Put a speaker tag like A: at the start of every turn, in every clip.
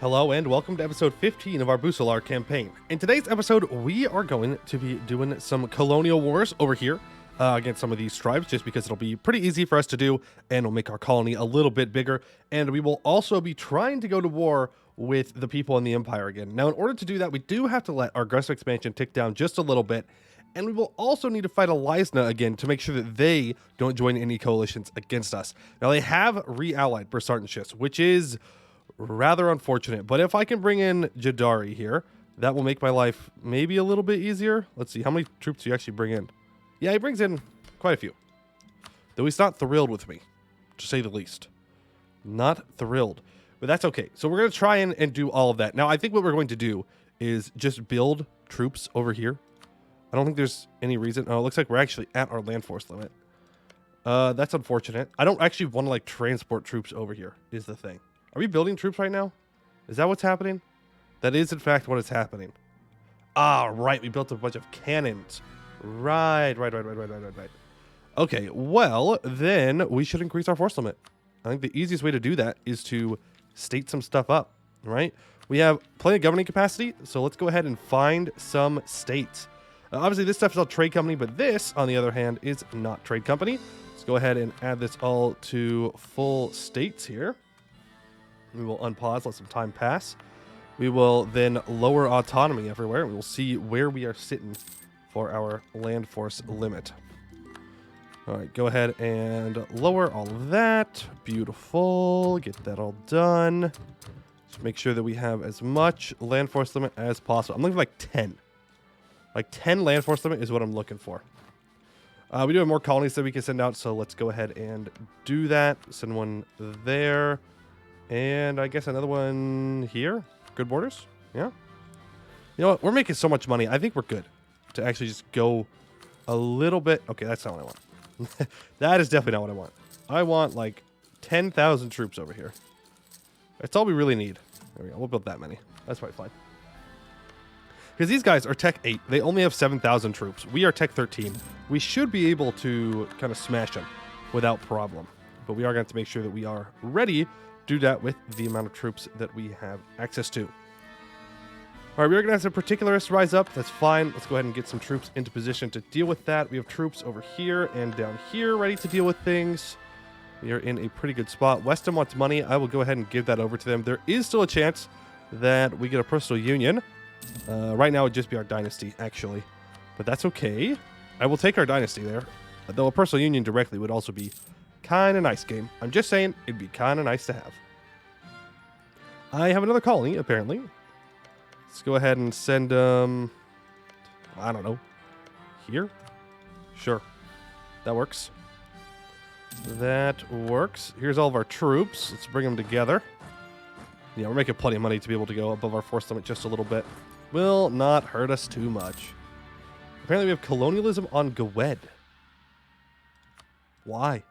A: Hello and welcome to episode 15 of our Busilar campaign. In today's episode, we are going to be doing some colonial wars over here against some of these tribes, just because it'll be pretty easy for us to do and will make our colony a little bit bigger. And we will also be trying to go to war with the people in the Empire again. Now, in order to do that, we do have to let our aggressive expansion tick down just a little bit. And we will also need to fight Alizna again to make sure that they don't join any coalitions against us. Now, they have re-allied for certain shifts, which is rather unfortunate, but if I can bring in Jadari here, that will make my life maybe a little bit easier. Let's see, how many troops do you actually bring in? Yeah, he brings in quite a few. Though he's not thrilled with me, to say the least. Not thrilled, but that's okay. So we're going to try and do all of that. Now, I think what we're going to do is just build troops over here. I don't think there's any reason. Oh, it looks like we're actually at our land force limit. That's unfortunate. I don't actually want to, like, transport troops over here, is the thing. Are we building troops right now? Is that what's happening? That is, in fact, what is happening. Ah, right. We built a bunch of cannons. Right. Okay, well, then we should increase our force limit. I think the easiest way to do that is to state some stuff up, right? We have plenty of governing capacity, so let's go ahead and find some states. Obviously, this stuff is all trade company, but this, on the other hand, is not trade company. Let's go ahead and add this all to full states here. We will unpause, let some time pass. We will then lower autonomy everywhere. We will see where we are sitting for our land force limit. All right, go ahead and lower all of that. Beautiful. Get that all done. Just make sure that we have as much land force limit as possible. I'm looking for like 10. Like 10 land force limit is what I'm looking for. We do have more colonies that we can send out, so let's go ahead and do that. Send one there. And I guess another one here. Good borders. Yeah. You know what? We're making so much money. I think we're good to actually just go a little bit. Okay, that's not what I want. That is definitely not what I want. I want like 10,000 troops over here. That's all we really need. There we go. We'll build that many. That's probably fine. Because these guys are Tech 8. They only have 7,000 troops. We are Tech 13. We should be able to kind of smash them without problem. But we are going to have to make sure that we are ready do that with the amount of troops that we have access to. All right, we're going to have some particularists rise up. That's fine. Let's go ahead and get some troops into position to deal with that. We have troops over here and down here ready to deal with things. We are in a pretty good spot. Weston wants money. I will go ahead and give that over to them. There is still a chance that we get a personal union. Right now, it would just be our dynasty, actually. But that's okay. I will take our dynasty there. Though a personal union directly would also be kind of nice, game. I'm just saying, it'd be kind of nice to have. I have another colony, apparently. Let's go ahead and send, I don't know, here? Sure. That works. That works. Here's all of our troops. Let's bring them together. Yeah, we're making plenty of money to be able to go above our force limit just a little bit. Will not hurt us too much. Apparently we have colonialism on Gwed. Why?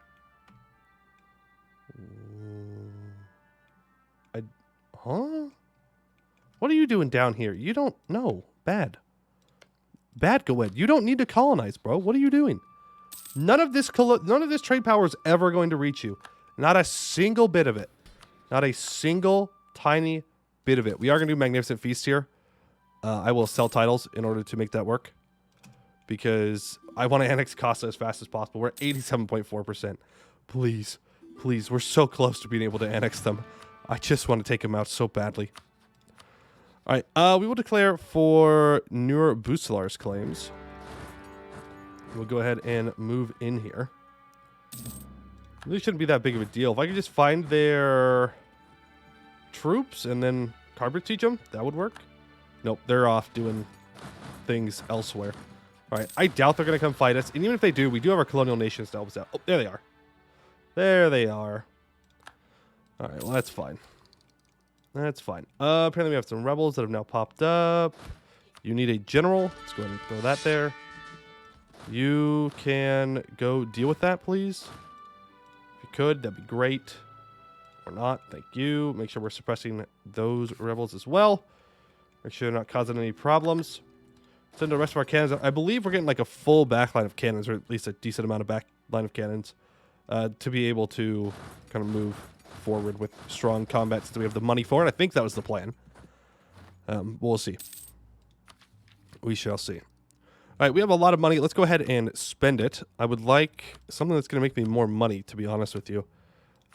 A: Huh? What are you doing down here? You don't know. Bad. Bad, Gwed. You don't need to colonize, bro. What are you doing? None of this trade power is ever going to reach you. Not a single bit of it. Not a single tiny bit of it. We are going to do Magnificent Feast here. I will sell titles in order to make that work. Because I want to annex Costa as fast as possible. We're at 87.4%. Please. Please. We're so close to being able to annex them. I just want to take them out so badly. All right. We will declare for newer Busilar's claims. We'll go ahead and move in here. Really shouldn't be that big of a deal. If I could just find their troops and then carpet teach them, that would work. Nope. They're off doing things elsewhere. All right. I doubt they're going to come fight us. And even if they do, we do have our colonial nations to help us out. Oh, there they are. There they are. All right, well, that's fine. That's fine. Apparently we have some rebels that have now popped up. You need a general. Let's go ahead and throw that there. You can go deal with that, please. If you could, that'd be great. Or not, thank you. Make sure we're suppressing those rebels as well. Make sure they're not causing any problems. Send the rest of our cannons. I believe we're getting like a full backline of cannons, or at least a decent amount of backline of cannons, to be able to kind of move forward with strong combat since we have the money for it. I think that was the plan. We'll see. We shall see. All right, we have a lot of money. Let's go ahead and spend it. I would like something that's going to make me more money, to be honest with you.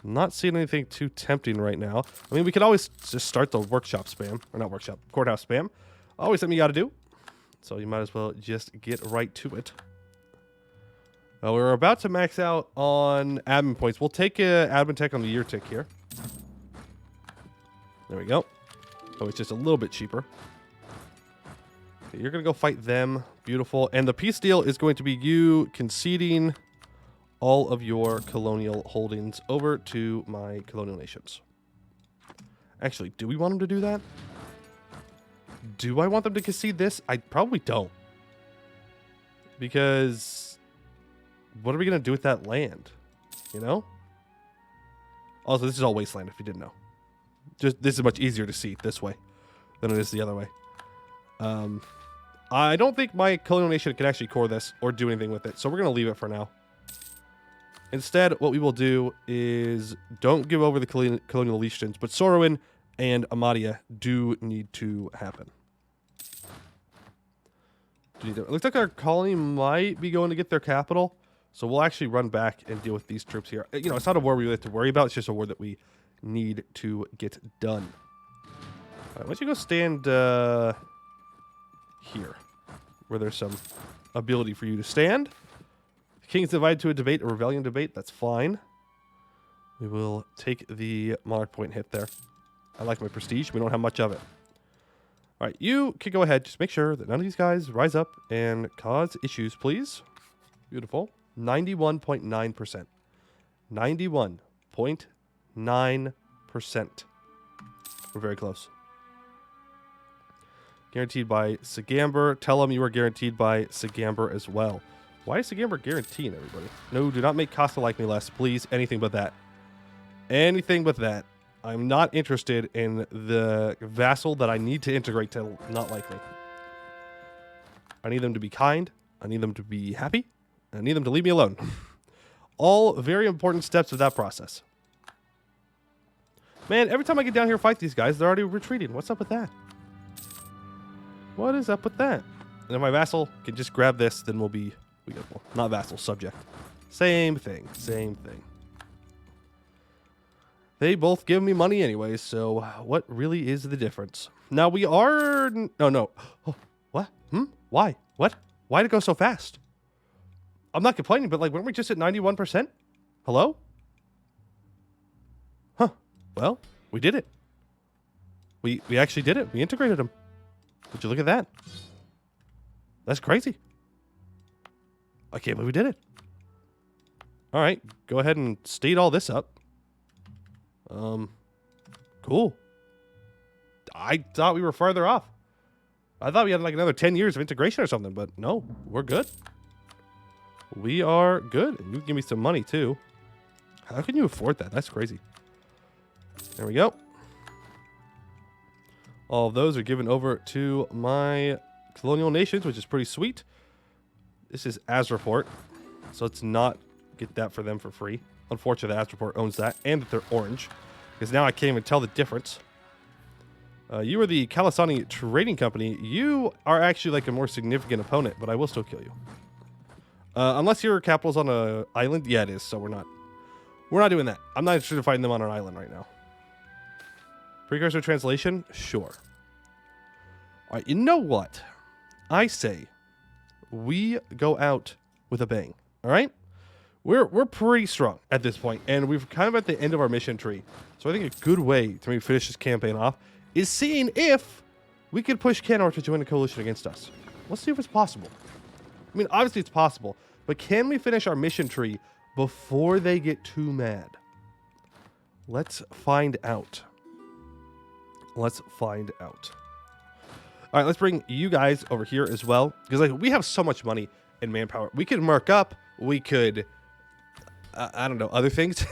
A: I'm not seeing anything too tempting right now. I mean, we could always just start the workshop spam. Or not workshop, courthouse spam. Always something you got to do. So you might as well just get right to it. We're about to max out on admin points. We'll take admin tech on the year tick here. There we go. Oh, it's just a little bit cheaper. You're going to go fight them. Beautiful. And the peace deal is going to be you conceding all of your colonial holdings over to my colonial nations. Actually, do we want them to do that? Do I want them to concede this? I probably don't. Because what are we going to do with that land? You know? Also, this is all wasteland if you didn't know. Just this is much easier to see this way than it is the other way. I don't think my colonial nation can actually core this or do anything with it, so we're going to leave it for now. Instead, what we will do is don't give over the colonial legions, but Sorowin and Amadia do need to happen. It looks like our colony might be going to get their capital, so we'll actually run back and deal with these troops here. You know, it's not a war we have to worry about, it's just a war that we need to get done. All right, why don't you go stand here, where there's some ability for you to stand. The king's divided to a debate, a rebellion debate. That's fine. We will take the monarch point hit there. I like my prestige. We don't have much of it. All right, you can go ahead. Just make sure that none of these guys rise up and cause issues, please. Beautiful. 91.9%. 91.9%. We're very close. Guaranteed by Sagamber. Tell them you are guaranteed by Sagamber as well. Why is Sagamber guaranteeing everybody? No, do not make Costa like me less, please. Anything but that. Anything but that. I'm not interested in the vassal that I need to integrate to not like me. I need them to be kind. I need them to be happy. I need them to leave me alone. All very important steps of that process. Man, every time I get down here and fight these guys, they're already retreating. What's up with that? What is up with that? And if my vassal can just grab this, then we'll be... well, not vassal, subject. Same thing. Same thing. They both give me money anyway, so what really is the difference? Now we are... No. Oh, what? Why? What? Why'd it go so fast? I'm not complaining, but like, weren't we just at 91%? Hello? Huh. Well, we did it. We actually did it. We integrated them. Would you look at that? That's crazy. I can't believe we did it. All right, go ahead and state all this up. Cool. I thought we were farther off. I thought we had like another 10 years of integration or something, but no, we're good. We are good. And you can give me some money too. How can you afford that? That's crazy. There we go. All of those are given over to my colonial nations, which is pretty sweet. This is Asreport, so let's not get that for them for free. Unfortunately, Asreport owns that, and that they're orange, because now I can't even tell the difference. You are the Kalasani Trading Company. You are actually like a more significant opponent, but I will still kill you. Unless your capital's on an island. Yeah, it is, so we're not doing that. I'm not interested in fighting them on an island right now. Precursor translation? Sure. All right, you know what? I say we go out with a bang, all right? We're pretty strong at this point, and we're kind of at the end of our mission tree. So I think a good way to maybe finish this campaign off is seeing if we could push Canor to join a coalition against us. Let's see if it's possible. I mean, obviously it's possible, but can we finish our mission tree before they get too mad? Let's find out. Let's find out. All right, let's bring you guys over here as well, because like we have so much money and manpower. We could mark up. We could, I don't know, other things.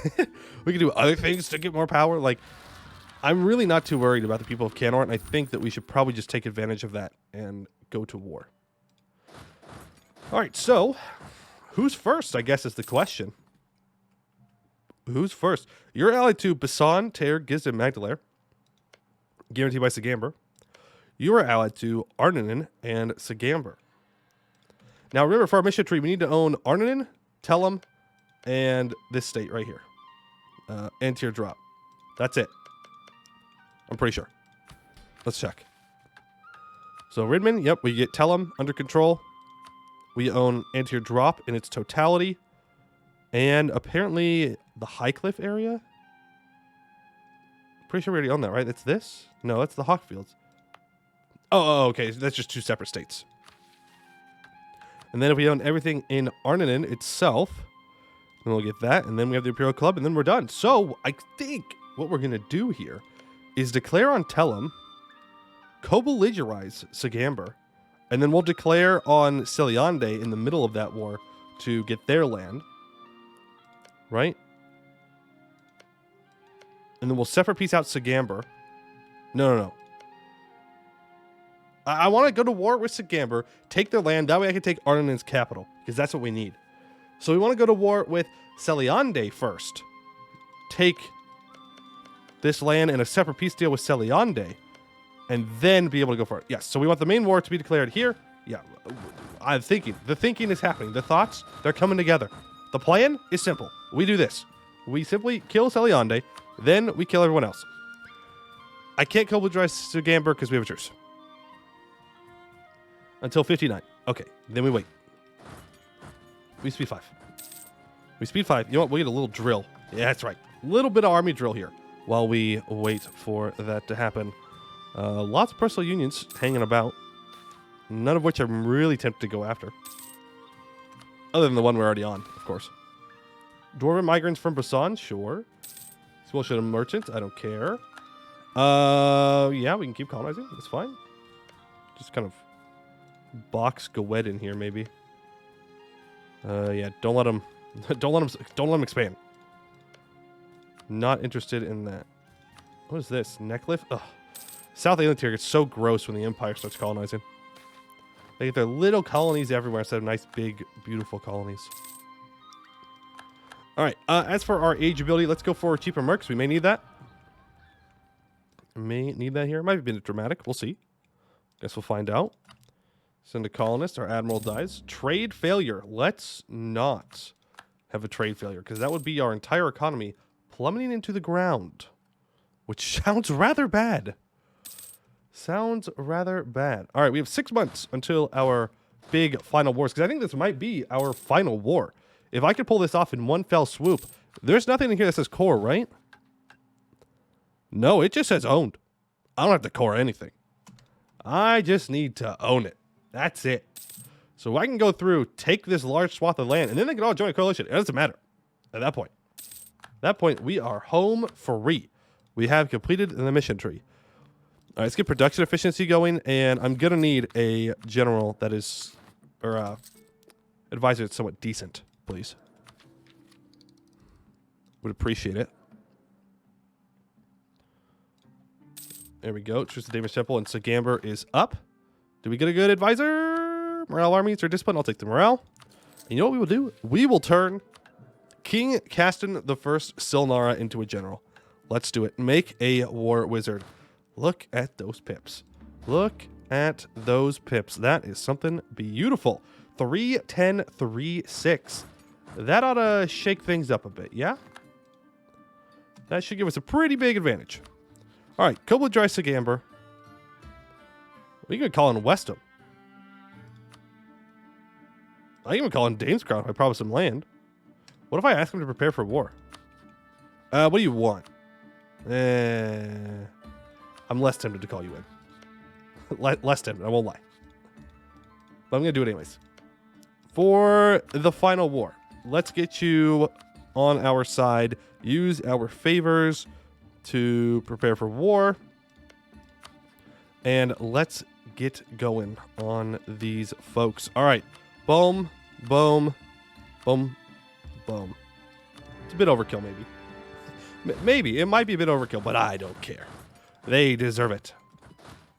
A: We could do other things to get more power. Like, I'm really not too worried about the people of Canor, and I think that we should probably just take advantage of that and go to war. All right, so who's first, I guess, is the question. Who's first? You're allied to Basan, Tear, Giz, and Magdalare. Guaranteed by Sagamber. You are allied to Arnanen and Sagamber. Now remember, for our mission tree, we need to own Arnanen, Tellum, and this state right here. And Tier Drop. That's it. I'm pretty sure. Let's check. So Ridman, yep, we get Tellum under control. We own Antier Drop in its totality. And apparently the Highcliff area? Pretty sure we already own that, right? It's this? No, that's the Hawkfields. Oh, okay. That's just two separate states. And then if we own everything in Arnanen itself, then we'll get that. And then we have the Imperial Club, and then we're done. So I think what we're going to do here is declare on Tellum, co-belligerize Sagamber, and then we'll declare on Celiande in the middle of that war to get their land. Right? And then we'll separate peace out Sagamber. No. I want to go to war with Sagamber, take their land, that way I can take Arnanen's capital, because that's what we need. So we want to go to war with Celiande first. Take this land and a separate peace deal with Celiande, and then be able to go for it. Yes, so we want the main war to be declared here. Yeah, I'm thinking. The thinking is happening. The thoughts, they're coming together. The plan is simple. We do this. We simply kill Celiande, then we kill everyone else. I can't co-belligerize Sagamber because we have a truce. Until 59. Okay, then we wait. We speed 5. We speed 5. You know what? We'll get a little drill. Yeah, that's right. Little bit of army drill here while we wait for that to happen. Lots of personal unions hanging about. None of which I'm really tempted to go after. Other than the one we're already on, of course. Dwarven migrants from Basan? Sure. Small ship merchants? I don't care. Yeah, we can keep colonizing. That's fine. Just kind of box Goed in here, maybe. Yeah, don't let them expand. Not interested in that. What is this? Neckliff? Ugh. South Island here gets so gross when the Empire starts colonizing. They get their little colonies everywhere instead of nice, big, beautiful colonies. All right. As for our age ability, let's go for cheaper mercs. We may need that. May need that here. Might have been dramatic. We'll see. Guess we'll find out. Send a colonist. Our admiral dies. Trade failure. Let's not have a trade failure, because that would be our entire economy plummeting into the ground, which sounds rather bad. Sounds rather bad. All right, we have 6 months until our big final wars, because I think this might be our final war. If I could pull this off in one fell swoop, there's nothing in here that says core, right? No, it just says owned. I don't have to core anything. I just need to own it. That's it. So I can go through, take this large swath of land, and then they can all join a coalition. It doesn't matter at that point. At that point, we are home free. We have completed the mission tree. All right, let's get production efficiency going, and I'm going to need a general that is, or advisor that's somewhat decent, please. Would appreciate it. There we go. Truce to Davis Temple, and Sagamber is up. Do we get a good advisor? Morale armies or discipline? I'll take the morale. And you know what we will do? We will turn King Castan the First Silnara into a general. Let's do it. Make a war wizard. Look at those pips. Look at those pips. That is something beautiful. 3, 10, 3, 6. That ought to shake things up a bit, yeah? That should give us a pretty big advantage. All right, co-belligerize Sagamber. We can call in Westham. I can even call in Damescrown if I promise him land. What if I ask him to prepare for war? What do you want? I'm less tempted to call you in. Less tempted, I won't lie. But I'm going to do it anyways. For the final war, let's get you on our side. Use our favors to prepare for war. And let's get going on these folks. All right. Boom, boom, boom, boom. It's a bit overkill, maybe. Maybe. It might be a bit overkill, but I don't care. They deserve it.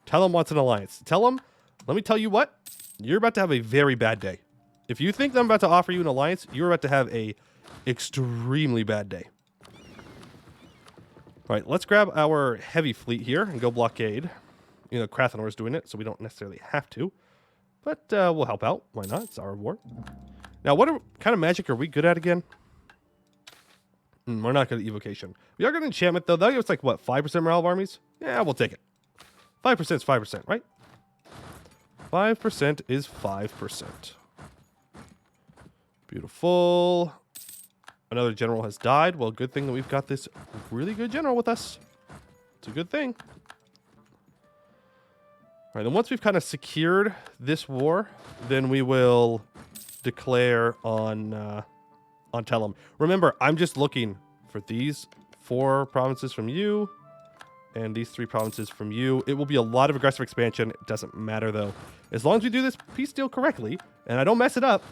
A: Tell them wants an alliance. Tell them, let me tell you what, you're about to have a very bad day. If you think I'm about to offer you an alliance, you're about to have a extremely bad day. All right, let's grab our heavy fleet here and go blockade. You know, Krathenor's doing it, so we don't necessarily have to. But we'll help out. Why not? It's our war. Now, what kind of magic are we good at again? We're not good at evocation. We are good at enchantment, though. That gives us, like, what, 5% morale of armies? Yeah, we'll take it. 5% is 5%, right? 5% is 5%. Beautiful. Another general has died. Well, good thing that we've got this really good general with us. It's a good thing. All right, and once we've kind of secured this war, then we will declare on Tellum. Remember, I'm just looking for these 4 provinces from you and these 3 provinces from you. It will be a lot of aggressive expansion. It doesn't matter, though. As long as we do this peace deal correctly and I don't mess it up,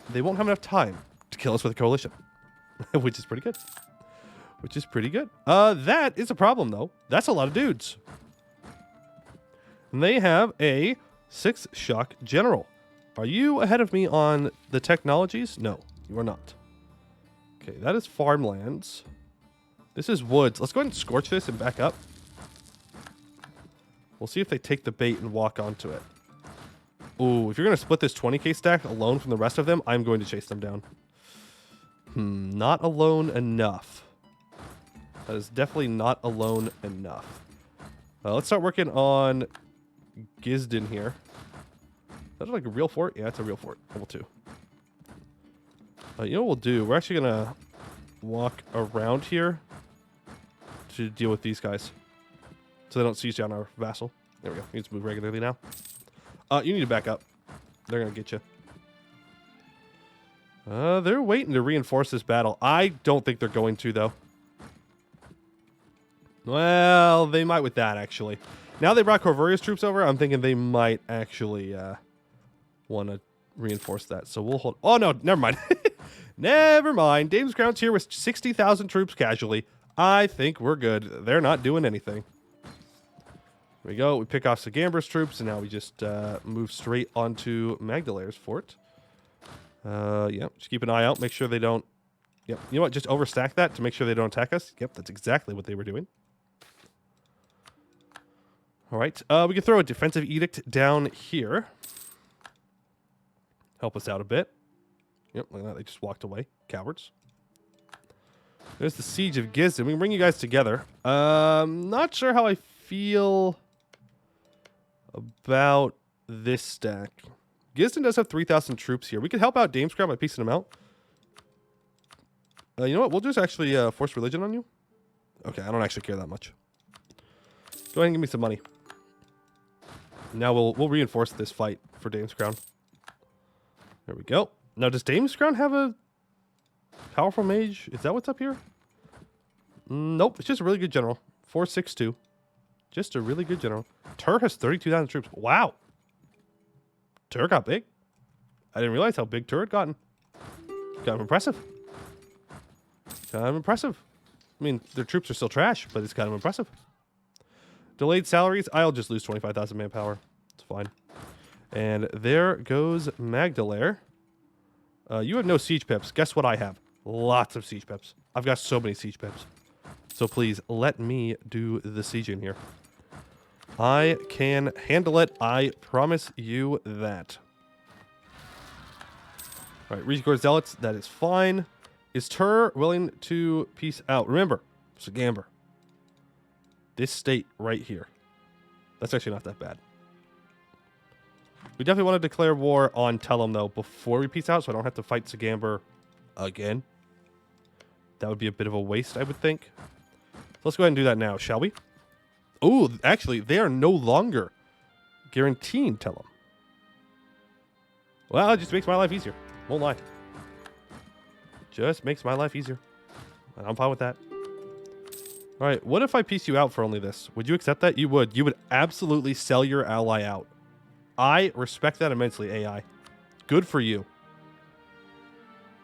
A: they won't have enough time to kill us with a coalition, which is pretty good. Which is pretty good. That is a problem, though. That's a lot of dudes. And they have a 6-shock general. Are you ahead of me on the technologies? No, you are not. Okay, that is farmlands. This is woods. Let's go ahead and scorch this and back up. We'll see if they take the bait and walk onto it. Ooh, if you're going to split this 20k stack alone from the rest of them, I'm going to chase them down. Not alone enough. That is definitely not alone enough. Let's start working on Gisden here. Is that like a real fort? Yeah, it's a real fort. Level 2. You know what we'll do? We're actually going to walk around here to deal with these guys. So they don't siege down our vassal. There we go. We need to move regularly now. You need to back up. They're going to get you. They're waiting to reinforce this battle. I don't think they're going to, though. Well, they might with that, actually. Now they brought Corvuria's troops over, I'm thinking they might actually want to reinforce that. So we'll hold... Oh, no, never mind. Never mind. Dame's Crown's here with 60,000 troops casually. I think we're good. They're not doing anything. There we go. We pick off Sagamber's troops, and now we just move straight onto Magdalar's fort. Yep, just keep an eye out. Make sure they don't... Yep, you know what? Just overstack that to make sure they don't attack us. Yep, that's exactly what they were doing. All right, we can throw a defensive edict down here. Help us out a bit. Yep, look at that. They just walked away. Cowards. There's the Siege of Gisden. We can bring you guys together. Not sure how I feel about this stack. Gisden does have 3,000 troops here. We could help out Dame's Crown by piecing them out. You know what? We'll just actually force religion on you. Okay, I don't actually care that much. Go ahead and give me some money. Now we'll reinforce this fight for Dame's Crown. There we go. Now, does Dame's Crown have a powerful mage? Is that what's up here? Nope. It's just a really good general. 462. Just a really good general. Tur has 32,000 troops. Wow. Tur got big. I didn't realize how big Tur had gotten. Kind of impressive. Kind of impressive. I mean, their troops are still trash, but it's kind of impressive. Delayed salaries. I'll just lose 25,000 manpower. It's fine. And there goes Magdalar. You have no siege pips. Guess what I have? Lots of siege pips. I've got so many siege pips. So please, let me do the sieging here. I can handle it. I promise you that. All right, Reach Zealots. That is fine. Is Tur willing to peace out? Remember, Sagamber. This state right here. That's actually not that bad. We definitely want to declare war on Tellum, though, before we peace out, so I don't have to fight Sagamber again. That would be a bit of a waste, I would think. Let's go ahead and do that now, shall we? Oh, actually, they are no longer guaranteeing Tellum. Well, it just makes my life easier. Won't lie. Just makes my life easier. And I'm fine with that. All right, what if I piece you out for only this? Would you accept that? You would. You would absolutely sell your ally out. I respect that immensely, AI. Good for you.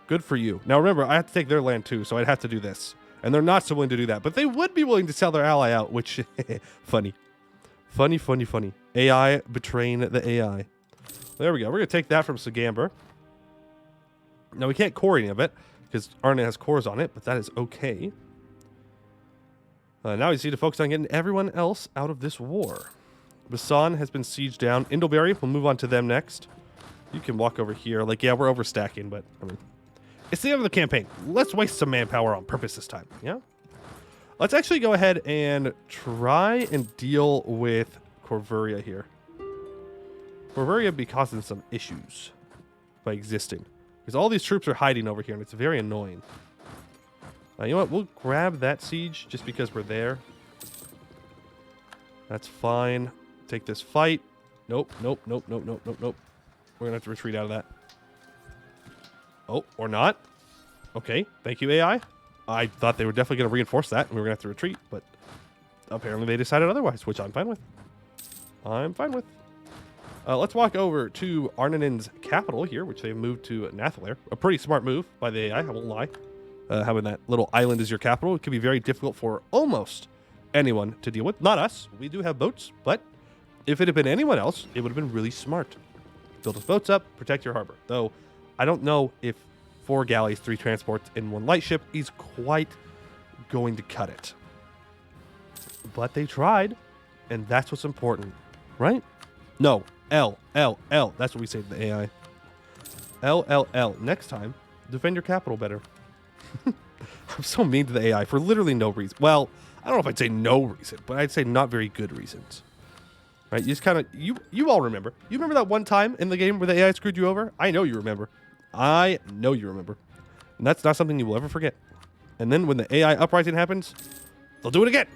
A: Good for you. Now, remember, I have to take their land, too, so I'd have to do this. And they're not so willing to do that. But they would be willing to sell their ally out, which... funny. Funny, funny, funny. AI betraying the AI. There we go. We're going to take that from Sagamber. Now, we can't core any of it, because Arne has cores on it, but that is okay. Now we just need to focus on getting everyone else out of this war. Basan has been sieged down. Indleberry, we'll move on to them next. You can walk over here. Like, yeah, we're overstacking, but, I mean, it's the end of the campaign. Let's waste some manpower on purpose this time, yeah? Let's actually go ahead and try and deal with Corvuria here. Corvuria be causing some issues by existing. Because all these troops are hiding over here, and it's very annoying. You know what? We'll grab that siege just because we're there. That's fine. Take this fight. Nope, nope, nope, nope, nope, nope, nope. We're going to have to retreat out of that. Oh, or not. Okay, thank you, AI. I thought they were definitely going to reinforce that, and we were going to have to retreat, but apparently they decided otherwise, which I'm fine with. I'm fine with. Let's walk over to Arnonen's capital here, which they've moved to Nathalir. A pretty smart move by the AI, I won't lie. Having that little island as your capital, it can be very difficult for almost anyone to deal with. Not us. We do have boats, but if it had been anyone else, it would have been really smart. Build those boats up, protect your harbor. Though, I don't know if 4 galleys, 3 transports, and 1 light ship is quite going to cut it. But they tried, and that's what's important, right? No, L. That's what we say to the AI. L. Next time, defend your capital better. I'm so mean to the AI for literally no reason. Well, I don't know if I'd say no reason, but I'd say not very good reasons. Right? You just kind of, you all remember. You remember that one time in the game where the AI screwed you over? I know you remember. I know you remember. And that's not something you will ever forget. And then when the AI uprising happens, they'll do it again.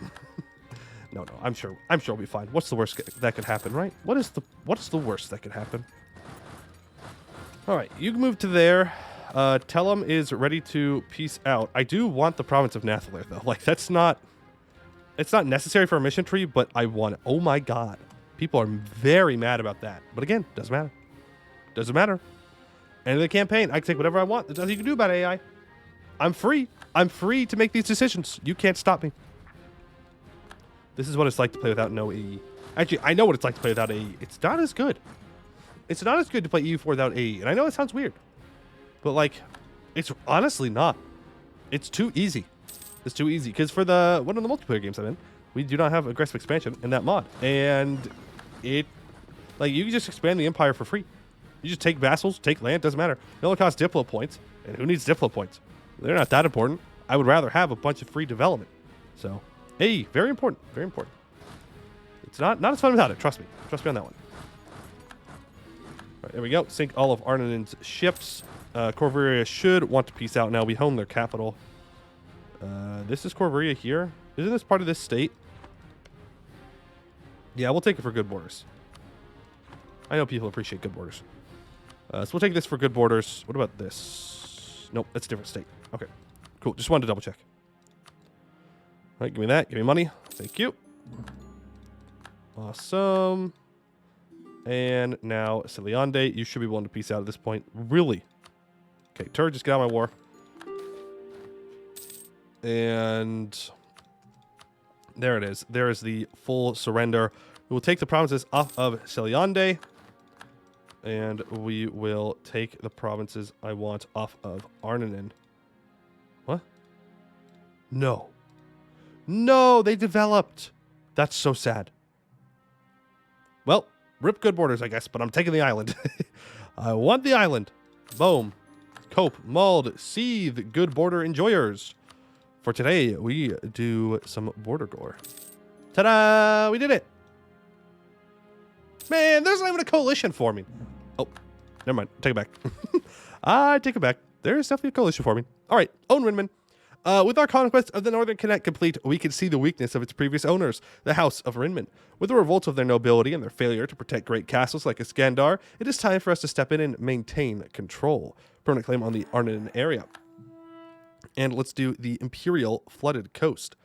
A: No, I'm sure it'll be fine. What's the worst that could happen, right? What is the worst that could happen? All right, you can move to there. Tellum is ready to peace out. I do want the province of Nathalir, though. Like, it's not necessary for a mission tree, but I want it. Oh my god. People are very mad about that. But again, doesn't matter. Doesn't matter. End of the campaign. I can take whatever I want. There's nothing you can do about AI. I'm free. I'm free to make these decisions. You can't stop me. This is what it's like to play without no AE. Actually, I know what it's like to play without AE. It's not as good. It's not as good to play EU4 without AE. And I know it sounds weird. But, like, it's honestly not. It's too easy. It's too easy. Because for one of the multiplayer games I'm in, we do not have aggressive expansion in that mod. And it, like, you can just expand the empire for free. You just take vassals, take land, doesn't matter. It only costs Diplo points. And who needs Diplo points? They're not that important. I would rather have a bunch of free development. So, AE, very important. Very important. It's not as fun without it. Trust me. Trust me on that one. All right, there we go. Sink all of Arnonen's ships. Corvuria should want to peace out now. We home their capital. This is Corvuria here. Isn't this part of this state? Yeah, we'll take it for good borders. I know people appreciate good borders. So we'll take this for good borders. What about this? Nope, that's a different state. Okay, cool. Just wanted to double check. All right, give me that. Give me money. Thank you. Awesome. And now, Ciliande, you should be willing to peace out at this point. Really? Okay, Tur, just get out of my war. And there it is. There is the full surrender. We will take the provinces off of Ciliande. And we will take the provinces I want off of Arnonen. What? No. No, they developed. That's so sad. Well, rip good borders, I guess, but I'm taking the island. I want the island. Boom. Cope, mulled, seethe, good border enjoyers. For today, we do some border gore. Ta-da! We did it! Man, there's not even a coalition forming. Oh, never mind. Take it back. I take it back. There's definitely a coalition forming. All right, own Rinman. With our conquest of the Northern Connect complete, we can see the weakness of its previous owners, the House of Rinman. With the revolt of their nobility and their failure to protect great castles like Iskandar, it is time for us to step in and maintain control. Permanent claim on the Arnonen area. And let's do the Imperial Flooded Coast.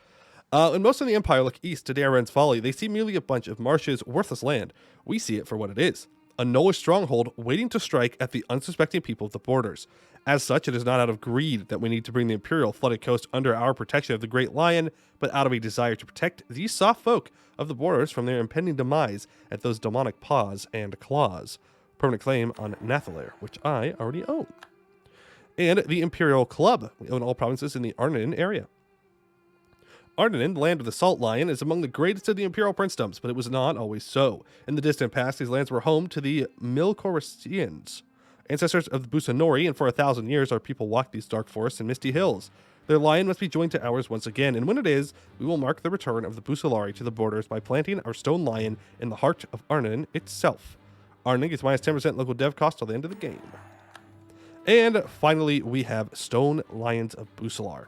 A: In most of the Empire look east to Darren's Folly, they see merely a bunch of marshes, worthless land. We see it for what it is. A Nolish stronghold waiting to strike at the unsuspecting people of the borders. As such, it is not out of greed that we need to bring the Imperial Flooded Coast under our protection of the Great Lion, but out of a desire to protect these soft folk of the borders from their impending demise at those demonic paws and claws. Permanent claim on Nathalir, which I already own. And the Imperial Club. We own all provinces in the Arnonen area. Ardennen, the land of the Salt Lion, is among the greatest of the imperial princedoms, but it was not always so. In the distant past, these lands were home to the Milkorisians, ancestors of the Busanori, and for 1,000 years our people walked these dark forests and misty hills. Their lion must be joined to ours once again, and when it is, we will mark the return of the Busilari to the borders by planting our stone lion in the heart of Ardennen itself. Ardennen gets minus 10% local dev cost till the end of the game. And finally, we have Stone Lions of Busilar.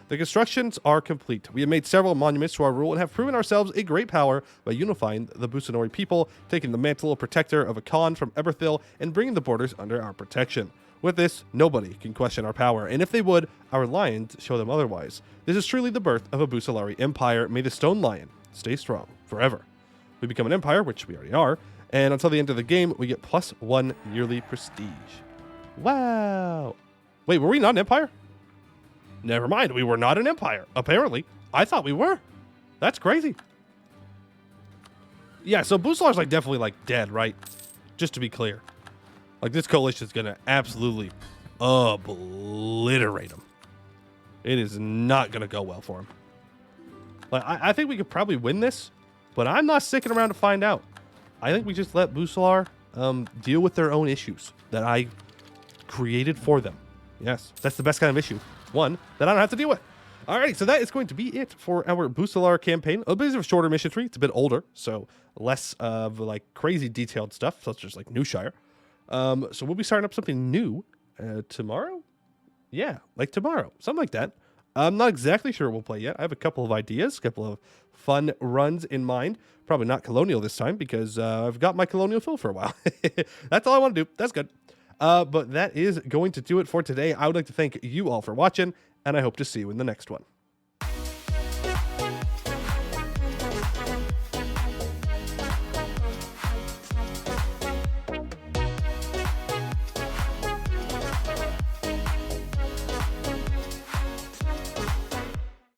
A: The constructions are complete. We have made several monuments to our rule and have proven ourselves a great power by unifying the Busanori people, taking the mantle of protector of a Khan from Eberthil, and bringing the borders under our protection. With this, nobody can question our power, and if they would, our lions show them otherwise. This is truly the birth of a Busilari empire. May the Stone Lion stay strong forever. We become an empire, which we already are, and until the end of the game, we get +1 yearly prestige. Wow. Wait, were we not an empire? Never mind, we were not an empire. Apparently. I thought we were. That's crazy. Yeah, so Busilar's like definitely like dead, right? Just to be clear. Like this coalition is going to absolutely obliterate him. It is not going to go well for him. Like I think we could probably win this, but I'm not sticking around to find out. I think we just let Busilar deal with their own issues that I created for them. Yes, that's the best kind of issue. One that I don't have to deal with. Alright, so that is going to be it for our Busilar campaign. A bit of a shorter mission tree. It's a bit older, so less of like crazy detailed stuff, such as like Newshire. So we'll be starting up something new tomorrow. Yeah, like tomorrow, something like that. I'm not exactly sure we'll play yet. I have a couple of ideas, a couple of fun runs in mind. Probably not colonial this time because I've got my colonial fill for a while. That's all I want to do. That's good. But that is going to do it for today. I would like to thank you all for watching, and I hope to see you in the next one.